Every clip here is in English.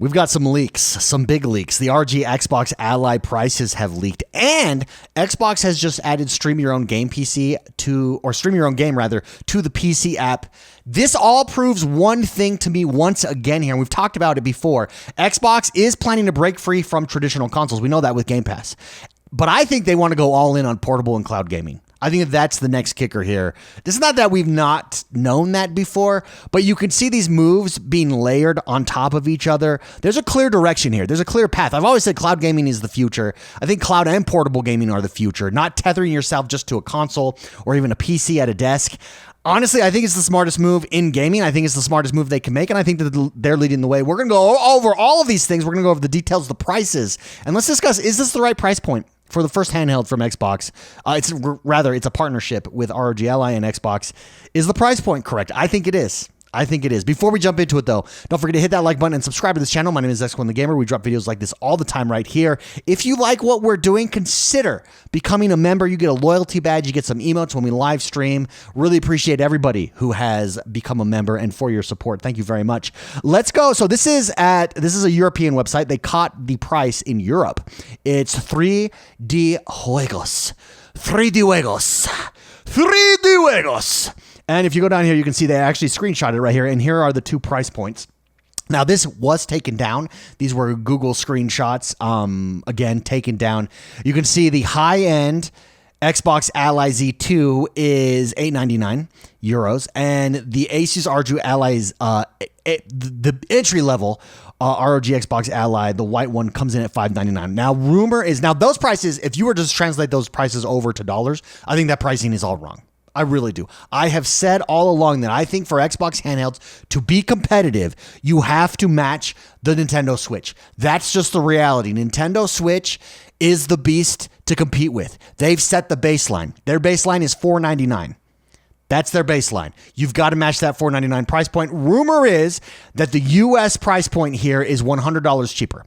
We've got some leaks, some big leaks. The ROG Xbox Ally prices have leaked, and Xbox has just added stream your own game PC stream your own game rather to the PC app. This all proves one thing to me once again here, and we've talked about it before. Xbox is planning to break free from traditional consoles. We know that with Game Pass, but I think they want to go all in on portable and cloud gaming. I think that's the next kicker here. It's not that we've not known that before, but you can see these moves being layered on top of each other. There's a clear direction here. There's a clear path. I've always said cloud gaming is the future. I think cloud and portable gaming are the future, not tethering yourself just to a console or even a PC at a desk. Honestly, I think it's the smartest move in gaming. I think it's the smartest move they can make, and I think that they're leading the way. We're going to go over all of these things. We're going to go over the details, the prices, and let's discuss, is this the right price point for the first handheld from Xbox? It's a partnership with ROG Ally and Xbox. Is the price point correct? I think it is. Before we jump into it, though, don't forget to hit that like button and subscribe to this channel. My name is X1 the Gamer. We drop videos like this all the time right here. If you like what we're doing, consider becoming a member. You get a loyalty badge. You get some emotes when we live stream. Really appreciate everybody who has become a member and for your support. Thank you very much. Let's go. So this is a European website. They caught the price in Europe. It's 3D Juegos. 3D Juegos. 3D Juegos. And if you go down here, you can see they actually screenshot it right here. And here are the two price points. Now, this was taken down. These were Google screenshots, again, taken down. You can see the high-end Xbox Ally Z2 is €899, and the ASUS ROG Ally's, the entry-level ROG Xbox Ally, the white one, comes in at $599. Now, rumor is, those prices, if you were to just translate those prices over to dollars, I think that pricing is all wrong. I really do. I have said all along that I think for Xbox handhelds to be competitive, you have to match the Nintendo Switch. That's just the reality. Nintendo Switch is the beast to compete with. They've set the baseline. Their baseline is $499. That's their baseline. You've got to match that $499 price point. Rumor is that the US price point here is $100 cheaper.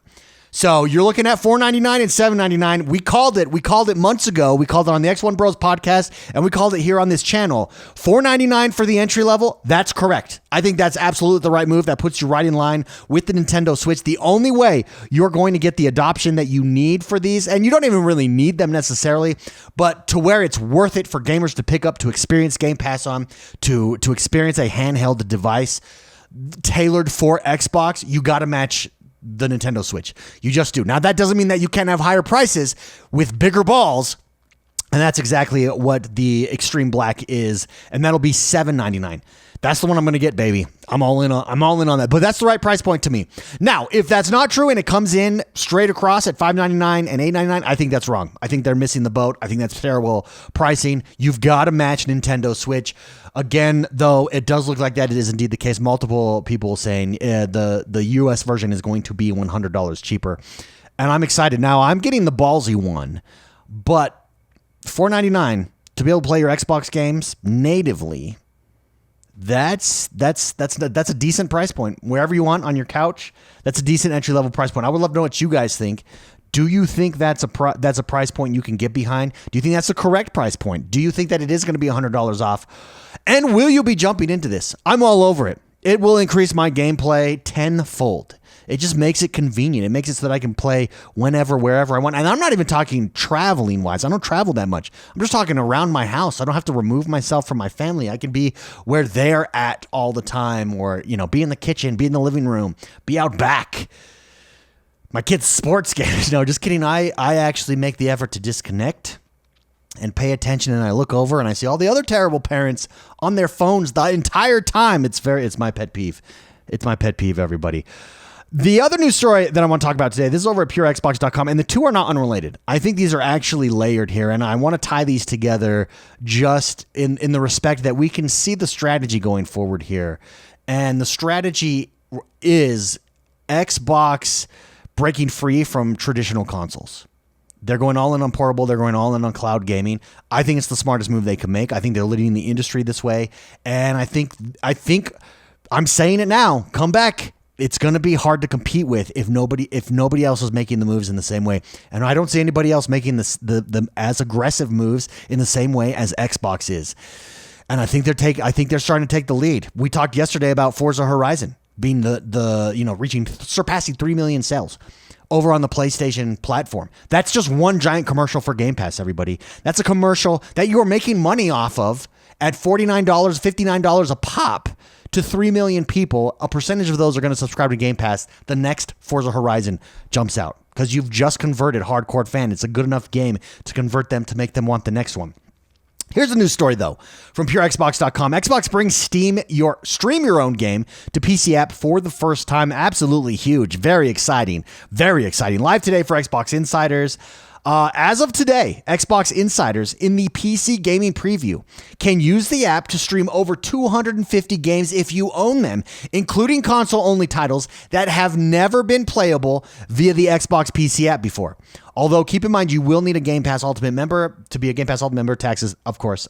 So you're looking at $499 and $799. We called it months ago. We called it on the X1 Bros podcast, and we called it here on this channel. $499 for the entry level. That's correct. I think that's absolutely the right move. That puts you right in line with the Nintendo Switch. The only way you're going to get the adoption that you need for these, and you don't even really need them necessarily, but to where it's worth it for gamers to pick up, to experience Game Pass on, to experience a handheld device tailored for Xbox, you got to match the Nintendo Switch. You just do. Now, that doesn't mean that you can't have higher prices with bigger balls, and that's exactly what the Extreme Black is, and that'll be $799. That's the one I'm going to get, baby. I'm all in on that. But that's the right price point to me. Now, if that's not true and it comes in straight across at $599 and $899, I think that's wrong. I think they're missing the boat. I think that's terrible pricing. You've got to match Nintendo Switch. Again, though, it does look like that is indeed the case. Multiple people saying the US version is going to be $100 cheaper. And I'm excited. Now, I'm getting the ballsy one, but $499 to be able to play your Xbox games natively, that's a decent price point. Wherever you want on your couch, that's a decent entry level price point. I would love to know what you guys think. Do you think that's a price point you can get behind? Do you think that's the correct price point? Do you think that it is going to be $100 off? And will you be jumping into this? I'm all over it. It will increase my gameplay tenfold. It just makes it convenient. It makes it so that I can play whenever, wherever I want. And I'm not even talking traveling wise. I don't travel that much. I'm just talking around my house. I don't have to remove myself from my family. I can be where they're at all the time, or, be in the kitchen, be in the living room, be out back. My kids' sports games. No, just kidding. I actually make the effort to disconnect and pay attention, and I look over and I see all the other terrible parents on their phones the entire time. It's my pet peeve. It's my pet peeve, everybody. The other news story that I want to talk about today, this is over at purexbox.com, and the two are not unrelated. I think these are actually layered here, and I want to tie these together just in the respect that we can see the strategy going forward here. And the strategy is Xbox breaking free from traditional consoles. They're going all in on portable. They're going all in on cloud gaming. I think it's the smartest move they can make. I think they're leading the industry this way, and I think I'm saying it now. Come back. It's going to be hard to compete with if nobody else is making the moves in the same way. And I don't see anybody else making the as aggressive moves in the same way as Xbox is. And I think they're starting to take the lead. We talked yesterday about Forza Horizon. being surpassing 3 million sales over on the PlayStation platform. That's just one giant commercial for Game Pass, everybody. That's a commercial that you're making money off of at $49, $59 a pop to 3 million people. A percentage of those are going to subscribe to Game Pass. The next Forza Horizon jumps out because you've just converted hardcore fan. It's a good enough game to convert them to make them want the next one. Here's a news story, though, from PureXbox.com. Xbox brings stream your own game to PC app for the first time. Absolutely huge. Very exciting. Very exciting. Live today for Xbox Insiders. As of today, Xbox Insiders in the PC gaming preview can use the app to stream over 250 games if you own them, including console-only titles that have never been playable via the Xbox PC app before. Although, keep in mind, you will need a Game Pass Ultimate member. To be a Game Pass Ultimate member, taxes, of course.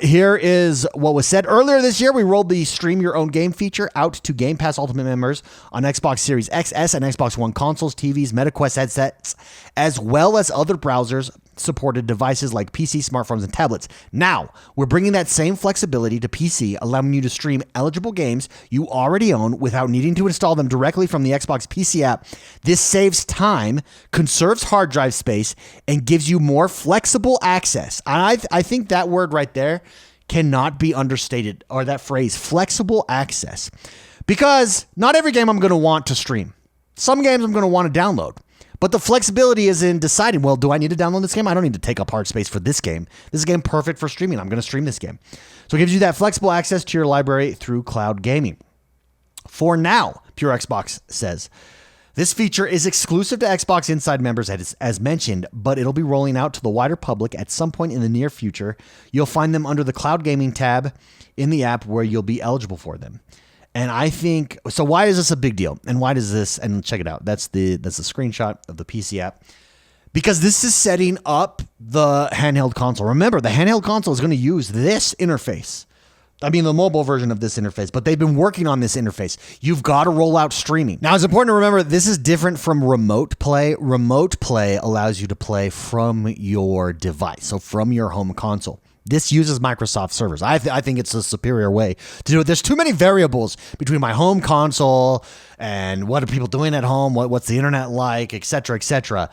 Here is what was said. Earlier this year, we rolled the Stream Your Own Game feature out to Game Pass Ultimate members on Xbox Series XS and Xbox One consoles, TVs, MetaQuest headsets, as well as other browsers-supported devices like PC, smartphones, and tablets. Now, we're bringing that same flexibility to PC, allowing you to stream eligible games you already own without needing to install them directly from the Xbox PC app. This saves time, conserves hard drive space, and gives you more flexible access. I think that word right there cannot be understated, or that phrase, flexible access, because not every game I'm going to want to stream. Some games I'm going to want to download, but the flexibility is in deciding, well, do I need to download this game? I don't need to take up hard space for this game. This is a game perfect for streaming. I'm going to stream this game. So it gives you that flexible access to your library through cloud gaming. For now, Pure Xbox says, this feature is exclusive to Xbox Inside members, as mentioned, but it'll be rolling out to the wider public at some point in the near future. You'll find them under the Cloud Gaming tab in the app where you'll be eligible for them. And I think, so why is this a big deal? And why does this, and check it out, that's the screenshot of the PC app. Because this is setting up the handheld console. Remember, the handheld console is going to use this interface. I mean, the mobile version of this interface, but they've been working on this interface. You've got to roll out streaming. Now, it's important to remember this is different from remote play. Remote play allows you to play from your device, so from your home console. This uses Microsoft servers. I think it's a superior way to do it. There's too many variables between my home console and what are people doing at home, what's the internet like, et cetera, et cetera.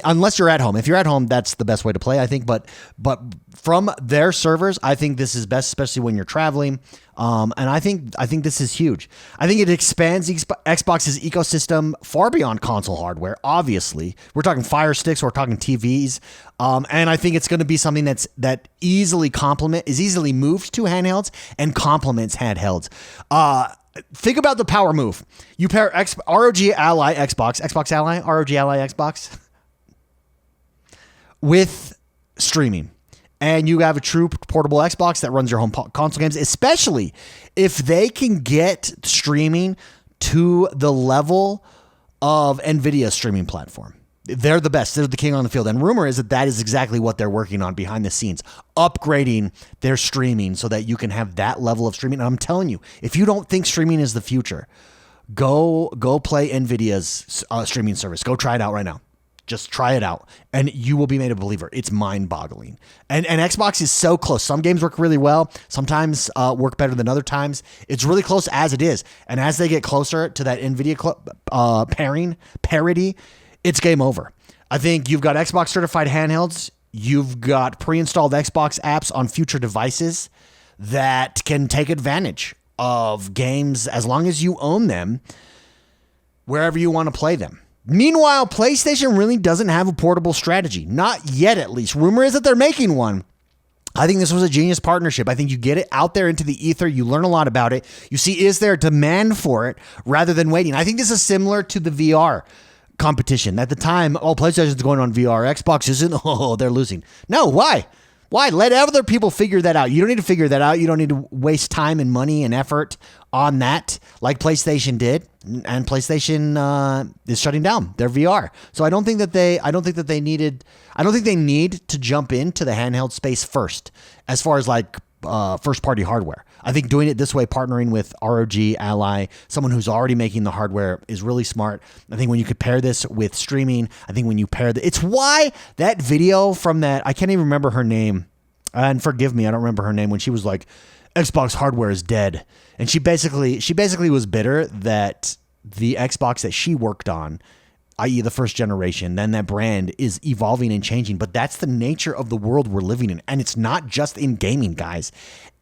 Unless you're at home. If you're at home, that's the best way to play, I think. But from their servers, I think this is best, especially when you're traveling. And I think this is huge. I think it expands Xbox's ecosystem far beyond console hardware. Obviously, we're talking Fire Sticks, we're talking TVs, and I think it's going to be something that is easily moved to handhelds and complements handhelds. Think about the power move. You pair ROG Ally Xbox Ally, ROG Ally Xbox with streaming. And you have a true portable Xbox that runs your home console games, especially if they can get streaming to the level of NVIDIA's streaming platform. They're the best. They're the king on the field. And rumor is that is exactly what they're working on behind the scenes, upgrading their streaming so that you can have that level of streaming. And I'm telling you, if you don't think streaming is the future, go play NVIDIA's streaming service. Go try it out right now. Just try it out, and you will be made a believer. It's mind-boggling. And Xbox is so close. Some games work really well. Sometimes work better than other times. It's really close as it is. And as they get closer to that NVIDIA parity, it's game over. I think you've got Xbox-certified handhelds. You've got pre-installed Xbox apps on future devices that can take advantage of games as long as you own them wherever you want to play them. Meanwhile, PlayStation really doesn't have a portable strategy. Not yet, at least. Rumor is that they're making one. I think this was a genius partnership. I think you get it out there into the ether. You learn a lot about it. You see, is there demand for it rather than waiting? I think this is similar to the VR competition. At the time, PlayStation's going on VR. Xbox isn't. They're losing. No, why? Why? Let other people figure that out. You don't need to figure that out. You don't need to waste time and money and effort on that like PlayStation did. And PlayStation is shutting down their VR. So I don't think they need to jump into the handheld space first as far as like first party hardware. I think doing it this way, partnering with ROG Ally, someone who's already making the hardware, is really smart. I think when you compare this with streaming, it's why that video from that, I can't even remember her name, and forgive me, I don't remember her name, when she was like Xbox hardware is dead. And she basically was bitter that the Xbox that she worked on, i.e. the first generation, then that brand is evolving and changing. But that's the nature of the world we're living in. And it's not just in gaming, guys.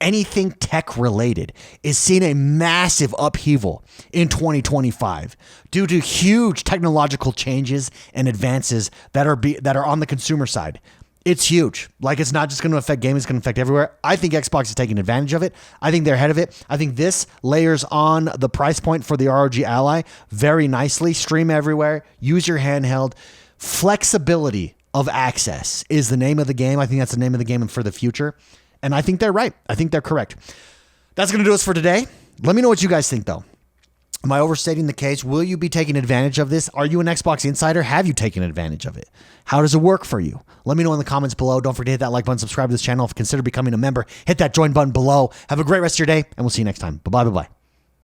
Anything tech related is seeing a massive upheaval in 2025 due to huge technological changes and advances that are on the consumer side. It's huge. Like, it's not just going to affect gaming, it's going to affect everywhere. I think Xbox is taking advantage of it. I think they're ahead of it. I think this layers on the price point for the ROG Ally very nicely. Stream everywhere. Use your handheld. Flexibility of access is the name of the game. I think that's the name of the game for the future. And I think they're right. I think they're correct. That's going to do us for today. Let me know what you guys think, though. Am I overstating the case? Will you be taking advantage of this? Are you an Xbox insider? Have you taken advantage of it? How does it work for you? Let me know in the comments below. Don't forget to hit that like button, subscribe to this channel. Consider becoming a member. Hit that join button below. Have a great rest of your day, and we'll see you next time. Bye-bye.